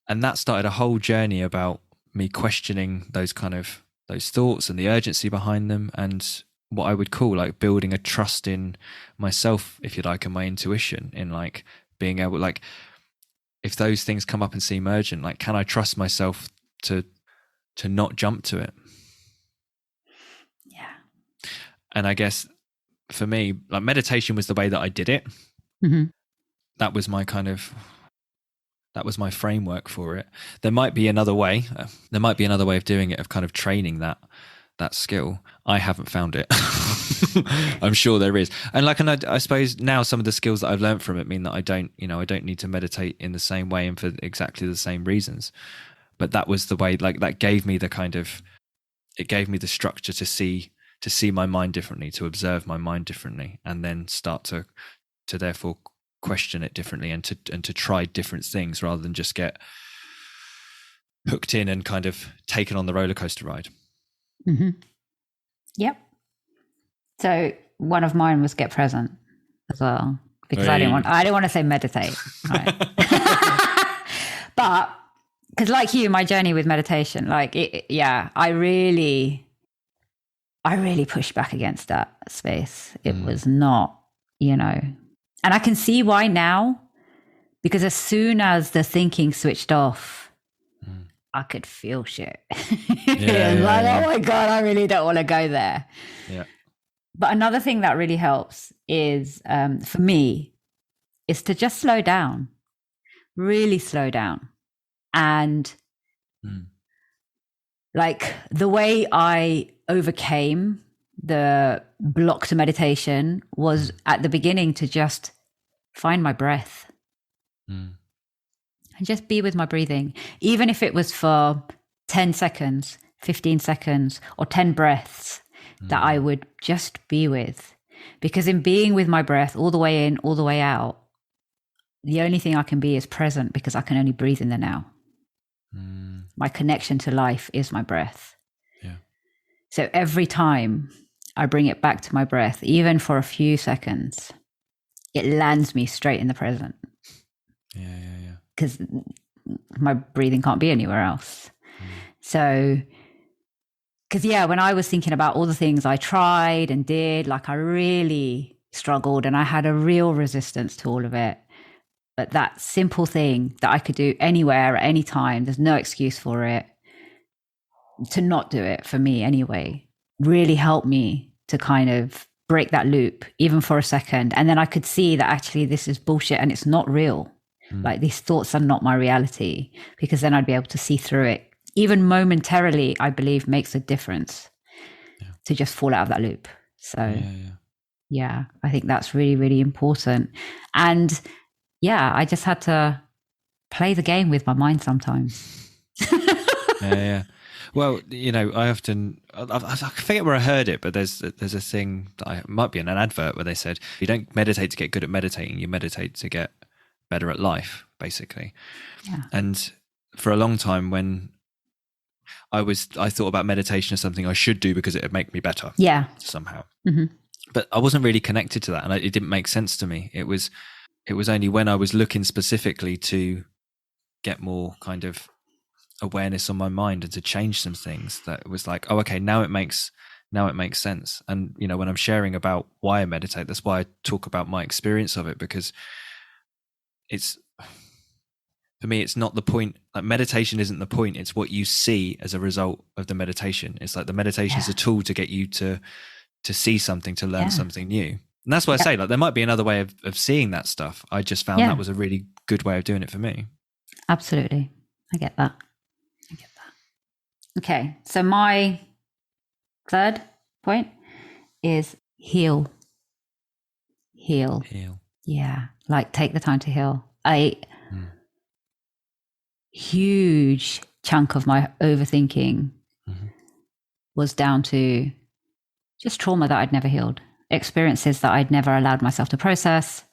And that started a whole journey about me questioning those thoughts and the urgency behind them, and what I would call like building a trust in myself, if you like, and my intuition, in like being able, like, if those things come up and seem urgent, like, can I trust myself to not jump to it? Yeah. And I guess for me, like, meditation was the way that I did it. Mm-hmm. That was my framework for it. There might be another way. There might be another way of doing it, of kind of training that skill. I haven't found it. I'm sure there is. And I suppose now some of the skills that I've learned from it mean that I don't need to meditate in the same way and for exactly the same reasons. But that was the way, like, that gave me it gave me the structure to see my mind differently, to observe my mind differently, and then start to therefore question it differently, and to try different things rather than just get hooked in and kind of taken on the roller coaster ride. Mm-hmm. Yep. So one of mine was get present as well, because I didn't want to say meditate, right? But because, like you, my journey with meditation, like I really pushed back against that space. It was not, and I can see why now, because as soon as the thinking switched off, I could feel shit. Oh my God, I really don't want to go there. Yeah. But another thing that really helps is, for me, is to just slow down, really slow down. And like the way I overcame the block to meditation was at the beginning to just find my breath. And just be with my breathing, even if it was for 10 seconds, 15 seconds, or 10 breaths, that I would just be with. Because in being with my breath all the way in, all the way out, the only thing I can be is present, because I can only breathe in the now. My connection to life is my breath. Yeah. So every time I bring it back to my breath, even for a few seconds, it lands me straight in the present. Yeah. Because my breathing can't be anywhere else. So, because when I was thinking about all the things I tried and did, like, I really struggled and I had a real resistance to all of it. But that simple thing that I could do anywhere at any time, there's no excuse for it, to not do it, for me anyway, really helped me to kind of break that loop, even for a second. And then I could see that actually this is bullshit and it's not real. Like these thoughts are not my reality, because then I'd be able to see through it. Even momentarily, I believe makes a difference to just fall out of that loop. So yeah, I think that's really, really important. And yeah, I just had to play the game with my mind sometimes. Yeah. Well, you know, I forget where I heard it, but there's a thing that it might be in an advert where they said, you don't meditate to get good at meditating, you meditate to get better at life, basically. Yeah. And for a long time, when I thought about meditation as something I should do because it would make me better. Yeah. Somehow. Mm-hmm. But I wasn't really connected to that, and it didn't make sense to me. It was only when I was looking specifically to get more kind of awareness on my mind and to change some things that it was like, oh, okay, now it makes sense. And you know, when I'm sharing about why I meditate, that's why I talk about my experience of it, because it's, for me, it's not the point. Like, meditation isn't the point, it's what you see as a result of the meditation. It's like the meditation is a tool to get you to see something, to learn something new. And that's why I say, like, there might be another way of seeing that stuff. I just found that was a really good way of doing it for me. Absolutely. I get that. Okay. So my third point is heal. Yeah. Like, take the time to heal. A huge chunk of my overthinking was down to just trauma that I'd never healed, experiences that I'd never allowed myself to process,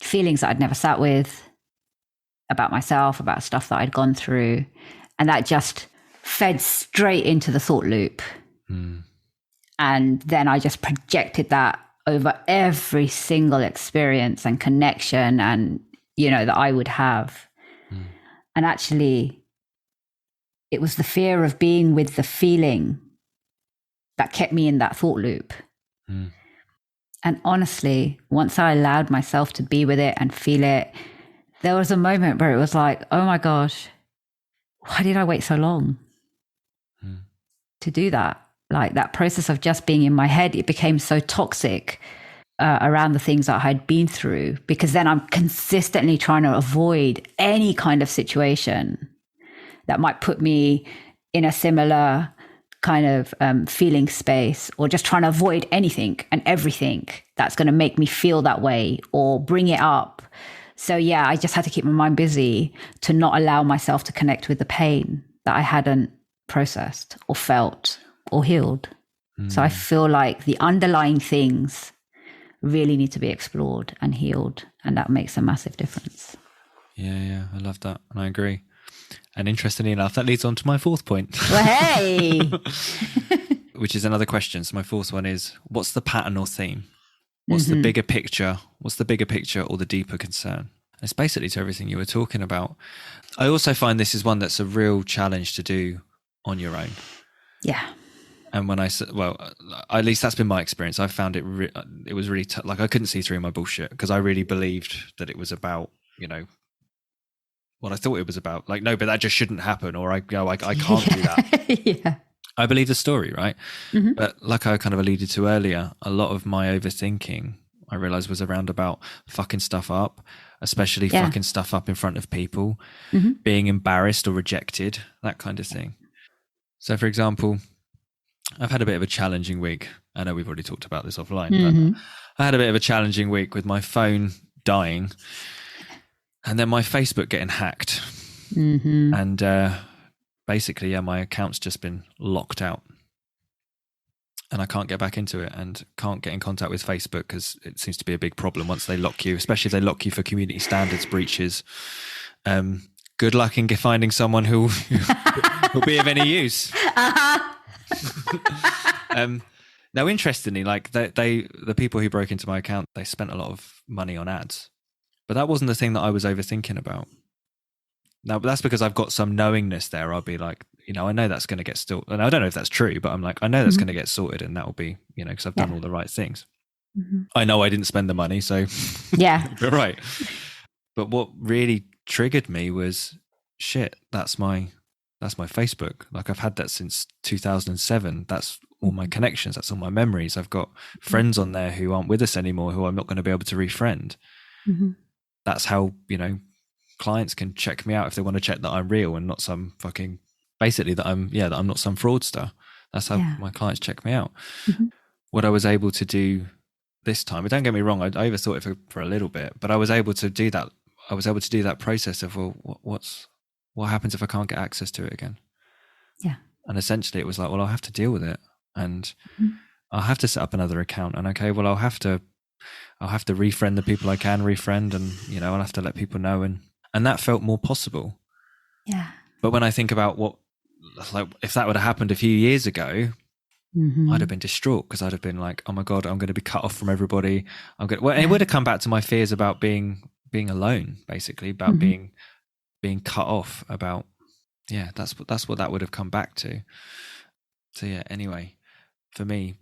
feelings that I'd never sat with about myself, about stuff that I'd gone through. And that just fed straight into the thought loop. And then I just projected that over every single experience and connection and, you know, that I would have. And actually, it was the fear of being with the feeling that kept me in that thought loop. And honestly, once I allowed myself to be with it and feel it, there was a moment where it was like, oh my gosh, why did I wait so long to do that? Like, that process of just being in my head, it became so toxic around the things that I had been through, because then I'm consistently trying to avoid any kind of situation that might put me in a similar kind of feeling space, or just trying to avoid anything and everything that's going to make me feel that way or bring it up. So yeah, I just had to keep my mind busy to not allow myself to connect with the pain that I hadn't processed or felt or healed. So I feel like the underlying things really need to be explored and healed, and that makes a massive difference. Yeah, I love that, and I agree. And interestingly enough, that leads on to my fourth point. Well, hey! Which is another question. So my fourth one is, what's the pattern or theme? What's the bigger picture? What's the bigger picture or the deeper concern? It's basically to everything you were talking about. I also find this is one that's a real challenge to do on your own. Yeah. And when at least that's been my experience. I found it was really like I couldn't see through my bullshit, because I really believed that it was about, you know, what I thought it was about. Like, no, but that just shouldn't happen, or I can't do that. Yeah. I believe the story, right? But like I kind of alluded to earlier, a lot of my overthinking, I realized, was around about fucking stuff up, especially fucking stuff up in front of people, being embarrassed or rejected, that kind of thing. So, for example, I've had a bit of a challenging week. I know we've already talked about this offline, but I had a bit of a challenging week with my phone dying and then my Facebook getting hacked. And basically, my account's just been locked out. And I can't get back into it, and can't get in contact with Facebook, because it seems to be a big problem once they lock you, especially if they lock you for community standards breaches. Good luck in finding someone who will be of any use. Now, interestingly, like the people who broke into my account, they spent a lot of money on ads, but that wasn't the thing that I was overthinking about. Now, that's because I've got some knowingness there. I'll be like, you know, I know that's going to get still, and I don't know if that's true, but I'm like, I know that's going to get sorted, and that will be, you know, because I've done all the right things. I know I didn't spend the money, so Yeah. you're right. But what really triggered me was, shit, that's my Facebook. Like, I've had that since 2007. That's all my connections. That's all my memories. I've got friends on there who aren't with us anymore, who I'm not going to be able to refriend. Mm-hmm. That's how, clients can check me out if they want to check that I'm real and not some fucking, basically that I'm not some fraudster. That's how my clients check me out. Mm-hmm. What I was able to do this time, but don't get me wrong, I overthought it for a little bit, but I was able to do that. I was able to do that process of, well, what happens if I can't get access to it again? Yeah. And essentially it was like, well, I'll have to deal with it, and I'll have to set up another account, and okay, well, I'll have to refriend the people I can refriend, and I'll have to let people know, and that felt more possible. Yeah. But when I think about if that would have happened a few years ago, I'd have been distraught, because I'd have been like, oh my God, I'm going to be cut off from everybody. It would have come back to my fears about being alone, basically, about being cut off, about, that's what that would have come back to. So anyway, for me,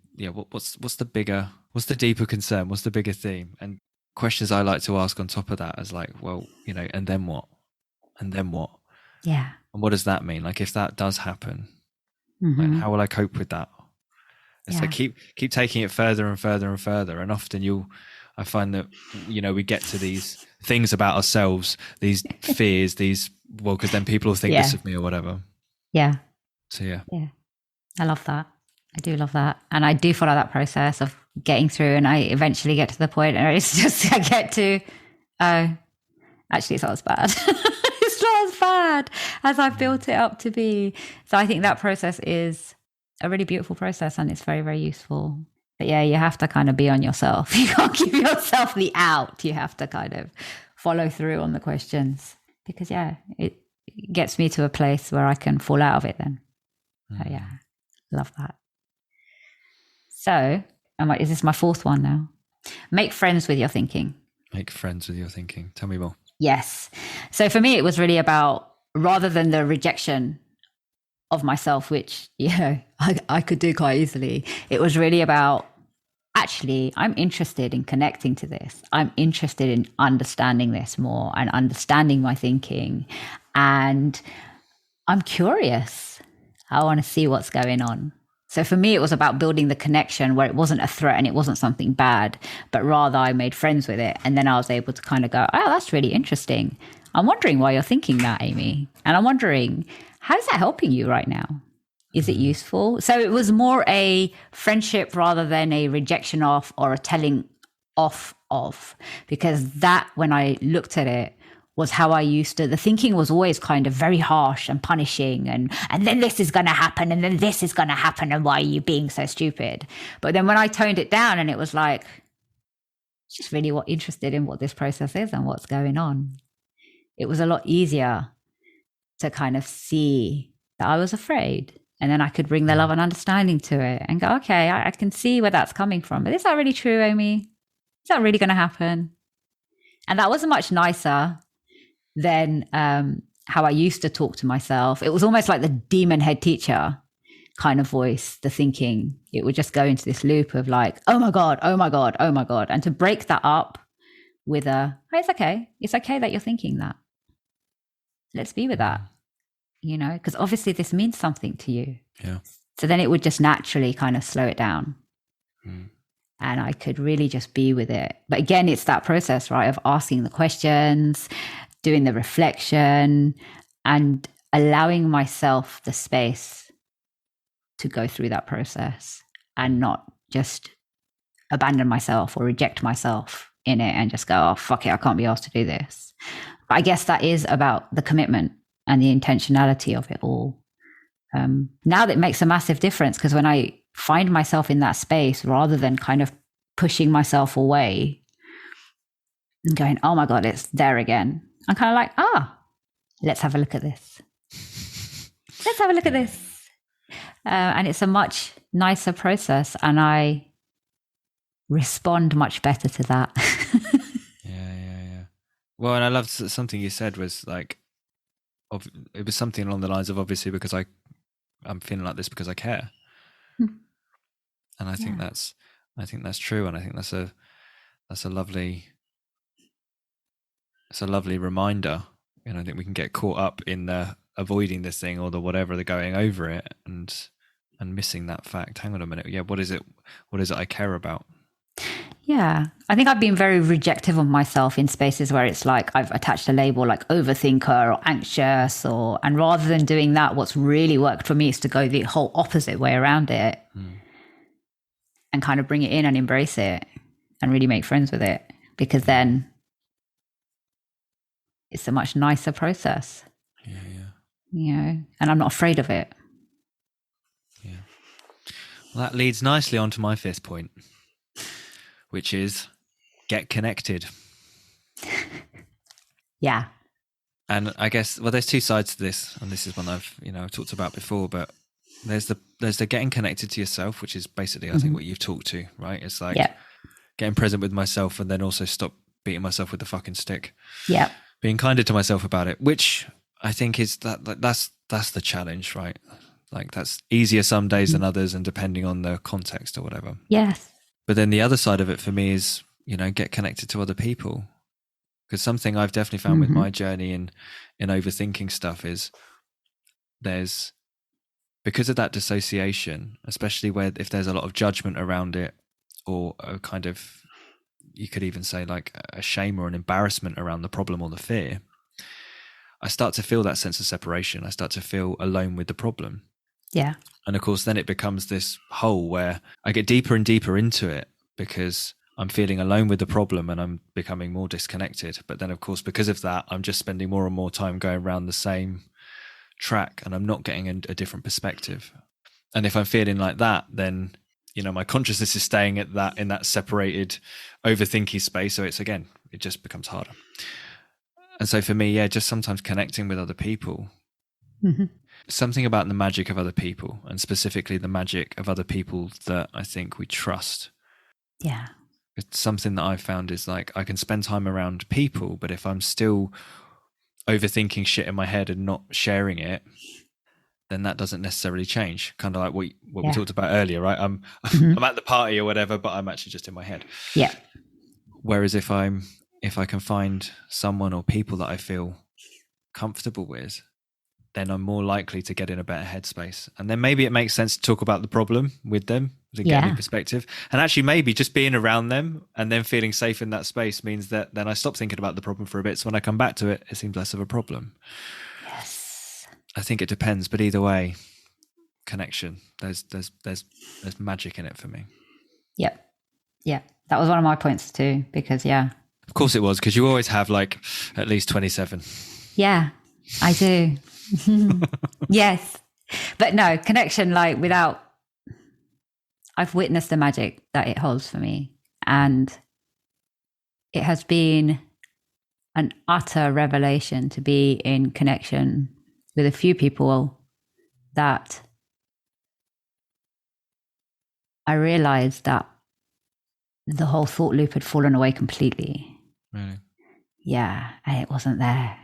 what's the deeper concern? What's the bigger theme? And questions I like to ask on top of that is like, well, and then what? And then what? Yeah. And what does that mean? Like, if that does happen, Mm-hmm. like, how will I cope with that? It's like keep taking it further and further and further. And often I find that, we get to these things about ourselves, these fears, because then people will think this of me or whatever. Yeah. So yeah. I love that. I do love that. And I do follow that process of getting through, and I eventually get to the point where it's just, I get to, oh, actually it's not as bad. It's not as bad as I've built it up to be. So I think that process is a really beautiful process, and it's very, very useful. But you have to kind of be on yourself. You can't give yourself the out. You have to kind of follow through on the questions, because it gets me to a place where I can fall out of it then. So love that. So is this my fourth one now? Make friends with your thinking. Make friends with your thinking. Tell me more. Yes. So for me, it was really about, rather than the rejection of myself, which, I could do quite easily, it was really about, actually, I'm interested in connecting to this. I'm interested in understanding this more and understanding my thinking. And I'm curious. I want to see what's going on. So for me, it was about building the connection where it wasn't a threat and it wasn't something bad, but rather I made friends with it. And then I was able to kind of go, oh, that's really interesting. I'm wondering why you're thinking that, Amy. And I'm wondering, how is that helping you right now? Is it useful? So it was more a friendship rather than a rejection of or a telling off of, because that, when I looked at it, was how I used to, the thinking was always kind of very harsh and punishing, and then this is going to happen, and then this is going to happen, and why are you being so stupid? But then when I toned it down, and it was like, just really interested in what this process is and what's going on, it was a lot easier to kind of see that I was afraid. And then I could bring the love and understanding to it and go, okay, I can see where that's coming from. But is that really true, Amy? Is that really going to happen? And that was much nicer than how I used to talk to myself. It was almost like the demon head teacher kind of voice, the thinking. It would just go into this loop of like, oh my God, oh my God, oh my God. And to break that up with oh, it's okay. It's okay that you're thinking that. Let's be with that, because obviously this means something to you. Yeah. So then it would just naturally kind of slow it down. And I could really just be with it. But again, it's that process, right, of asking the questions, doing the reflection, and allowing myself the space to go through that process and not just abandon myself or reject myself in it and just go, oh, fuck it, I can't be asked to do this. But I guess that is about the commitment and the intentionality of it all. Now that makes a massive difference, because when I find myself in that space, rather than kind of pushing myself away and going, oh my God, it's there again, I'm kind of like, let's have a look at this. Let's have a look at this. And it's a much nicer process, and I respond much better to that. Yeah. Well, and I loved something you said was like, it was something along the lines of, obviously, because I'm feeling like this because I care. And I think that's true. And I think that's a lovely reminder. And I think we can get caught up in the avoiding this thing or the whatever, the going over it. And and missing that fact. Hang on a minute. Yeah, what is it I care about? Yeah. I think I've been very rejective of myself in spaces where it's like I've attached a label like overthinker or anxious, and rather than doing that, what's really worked for me is to go the whole opposite way around it and kind of bring it in and embrace it and really make friends with it, because then it's a much nicer process. Yeah. You know, and I'm not afraid of it. Yeah. Well, that leads nicely on to my fifth point, which is get connected. Yeah. And I guess, well, there's two sides to this, and this is one I've talked about before, but there's the getting connected to yourself, which is basically, I think, what you've talked to, right? It's like getting present with myself, and then also stop beating myself with the fucking stick. Yeah. Being kinder to myself about it, which I think is that's the challenge, right? Like that's easier some days than others, and depending on the context or whatever. Yes. But then the other side of it for me is, get connected to other people. Because something I've definitely found with my journey in overthinking stuff is because of that dissociation, especially if there's a lot of judgment around it, or a kind of, you could even say like a shame or an embarrassment around the problem or the fear, I start to feel that sense of separation. I start to feel alone with the problem. Yeah. And of course, then it becomes this hole where I get deeper and deeper into it because I'm feeling alone with the problem and I'm becoming more disconnected. But then, of course, because of that, I'm just spending more and more time going around the same track and I'm not getting a different perspective. And if I'm feeling like that, then, my consciousness is staying in that separated overthinking space. So it just becomes harder. And so for me, just sometimes connecting with other people, something about the magic of other people, and specifically the magic of other people that I think we trust. Yeah. It's something that I've found is like, I can spend time around people, but if I'm still overthinking shit in my head and not sharing it, then that doesn't necessarily change. Kind of like what we talked about earlier, right? I'm at the party or whatever, but I'm actually just in my head. Yeah. Whereas if I can find someone or people that I feel comfortable with, then I'm more likely to get in a better headspace. And then maybe it makes sense to talk about the problem with them to get a new perspective. And actually maybe just being around them and then feeling safe in that space means that then I stop thinking about the problem for a bit. So when I come back to it, it seems less of a problem. Yes. I think it depends, but either way, connection, there's magic in it for me. Yep. Yeah. That was one of my points too, because Of course it was, because you always have like at least 27. Yeah, I do. Yes. But no, connection, like I've witnessed the magic that it holds for me. And it has been an utter revelation to be in connection with a few people that I realized that the whole thought loop had fallen away completely. Really? Yeah, and it wasn't there.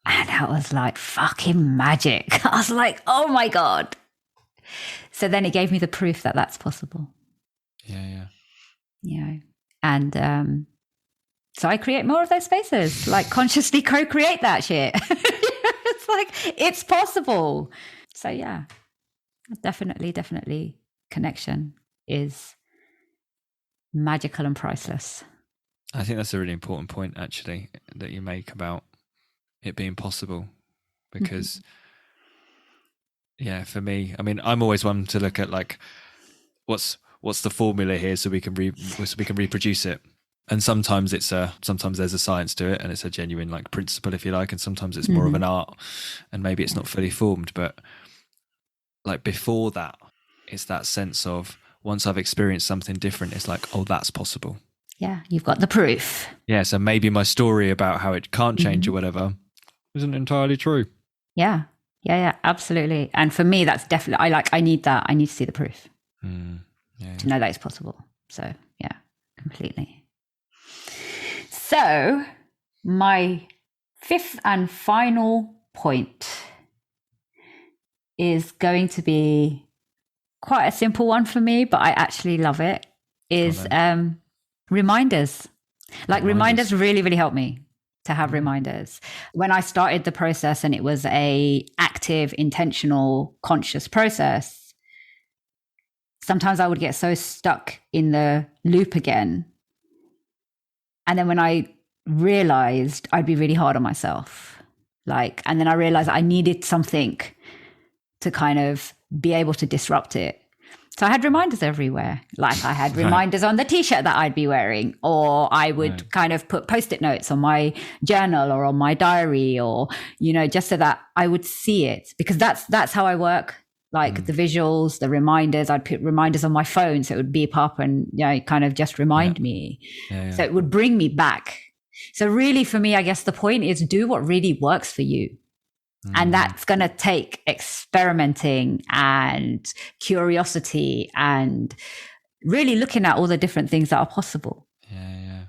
And that was like fucking magic. I was like, oh my God. So then it gave me the proof that that's possible. Yeah. And so I create more of those spaces, like consciously co-create that shit. It's like, it's possible. So yeah, definitely connection is magical and priceless. I think that's a really important point, actually, that you make about it being possible. Because, for me, I mean, I'm always one to look at like, what's the formula here so we can reproduce it. And sometimes sometimes there's a science to it, and it's a genuine like principle, if you like, and sometimes it's more of an art, and maybe it's not fully formed. But like before that, it's that sense of once I've experienced something different, it's like, oh, that's possible. Yeah, you've got the proof. Yeah, so maybe my story about how it can't change or whatever isn't entirely true. Yeah, absolutely. And for me, that's definitely, I need that. I need to see the proof to know that it's possible. So yeah, completely. So my fifth and final point is going to be quite a simple one for me, but I actually love it, is reminders. Like reminders really, really help me to have reminders. When I started the process and it was a active, intentional, conscious process, sometimes I would get so stuck in the loop again. And then when I realized, I'd be really hard on myself. And then I realized I needed something to kind of be able to disrupt it. So I had reminders everywhere. I had reminders on the t-shirt that I'd be wearing, or I would kind of put Post-it notes on my journal or on my diary, or, just so that I would see it, because that's how I work. The visuals, the reminders, I'd put reminders on my phone. So it would beep up and, kind of just remind me. So it would bring me back. So really for me, I guess the point is do what really works for you. And that's going to take experimenting and curiosity and really looking at all the different things that are possible. Yeah.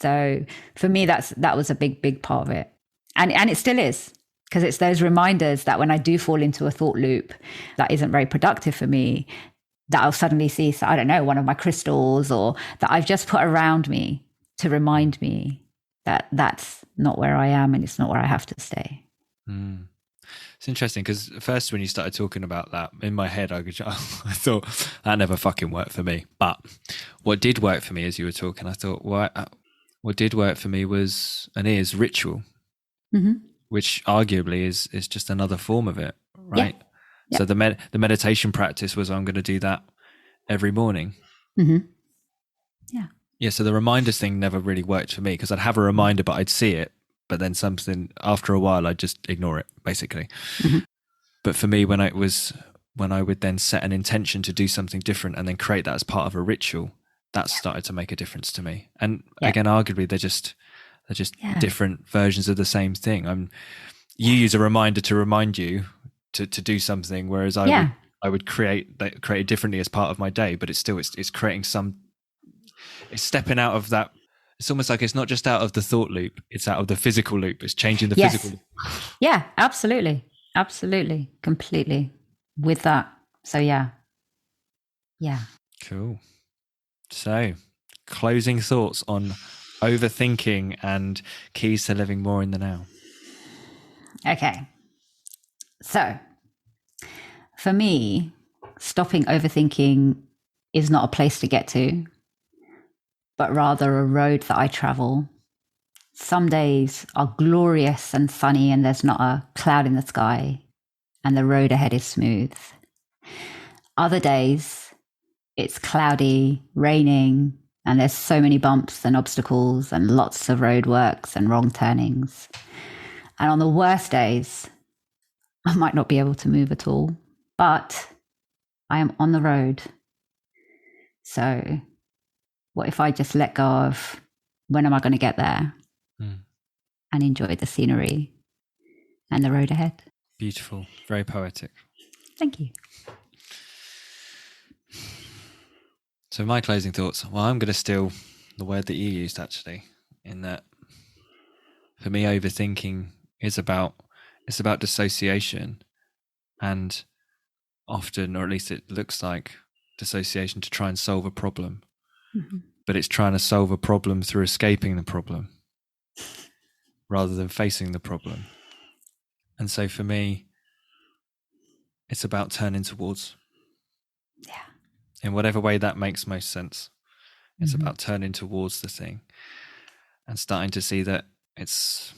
So for me, that was a big part of it. And it still is, because it's those reminders that when I do fall into a thought loop that isn't very productive for me, that I'll suddenly see, so I don't know, one of my crystals, or that I've just put around me to remind me that that's not where I am and it's not where I have to stay. It's interesting, because first when you started talking about that, in my head I thought that never fucking worked for me. But what did work for me as you were talking, I thought what did work for me was and is ritual, which arguably is just another form of it, right? Yeah. So the meditation practice was, I'm going to do that every morning. Yeah. So the reminders thing never really worked for me, because I'd have a reminder but I'd see it. But then something, after a while, I'd just ignore it, basically. But for me, when I would then set an intention to do something different and then create that as part of a ritual, that started to make a difference to me. And again, arguably, they're just different versions of the same thing. You use a reminder to remind you to do something, whereas I would create it differently as part of my day. But it's creating it's stepping out of that. It's almost like it's not just out of the thought loop, it's out of the physical loop. It's changing the physical loop. Yeah, absolutely. Absolutely. Completely with that. So yeah. Cool. So closing thoughts on overthinking and keys to living more in the now. Okay. So for me, stopping overthinking is not a place to get to, but rather a road that I travel. Some days are glorious and sunny and there's not a cloud in the sky and the road ahead is smooth. Other days, it's cloudy, raining, and there's so many bumps and obstacles and lots of roadworks and wrong turnings. And on the worst days, I might not be able to move at all, but I am on the road. So what if I just let go of when am I going to get there and enjoy the scenery and the road ahead? Beautiful. Very poetic. Thank you. So my closing thoughts, well, I'm going to steal the word that you used, actually, in that for me, overthinking is about dissociation, and often, or at least it looks like dissociation, to try and solve a problem. But it's trying to solve a problem through escaping the problem rather than facing the problem. And so for me, it's about turning towards. In whatever way that makes most sense. It's about turning towards the thing and starting to see that it's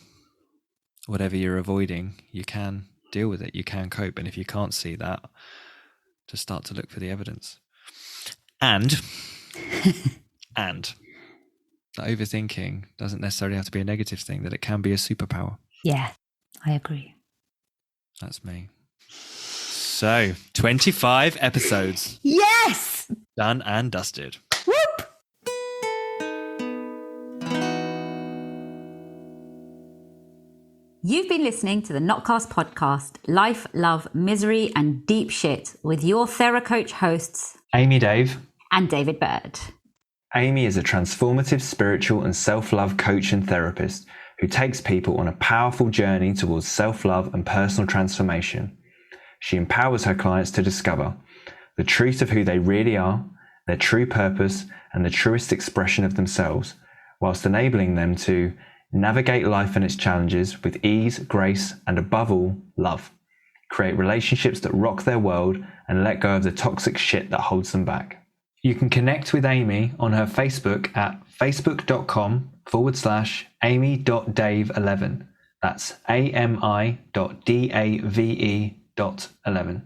whatever you're avoiding, you can deal with it, you can cope. And if you can't see that, to start to look for the evidence. And that overthinking doesn't necessarily have to be a negative thing, that it can be a superpower. Yeah, I agree. That's me. So, 25 episodes. Yes! Done and dusted. Whoop! You've been listening to the Notcast podcast, Life, Love, Misery and Deep Shit, with your TheraCoach hosts, Amy Dave and David Bird. Amy is a transformative spiritual and self-love coach and therapist who takes people on a powerful journey towards self-love and personal transformation. She empowers her clients to discover the truth of who they really are, their true purpose, and the truest expression of themselves, whilst enabling them to navigate life and its challenges with ease, grace, and above all, love. Create relationships that rock their world and let go of the toxic shit that holds them back. You can connect with Amy on her Facebook at facebook.com/amy.dave11. That's AMI.DAVE.11.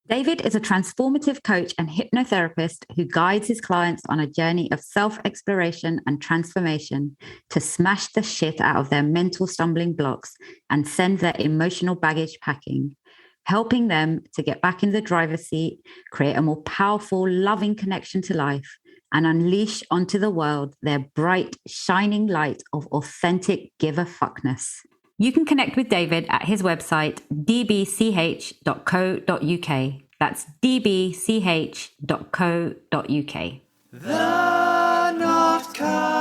David is a transformative coach and hypnotherapist who guides his clients on a journey of self-exploration and transformation to smash the shit out of their mental stumbling blocks and send their emotional baggage packing, helping them to get back in the driver's seat, create a more powerful, loving connection to life, and unleash onto the world their bright, shining light of authentic give-a-fuckness. You can connect with David at his website, dbch.co.uk. That's dbch.co.uk. The North Coast.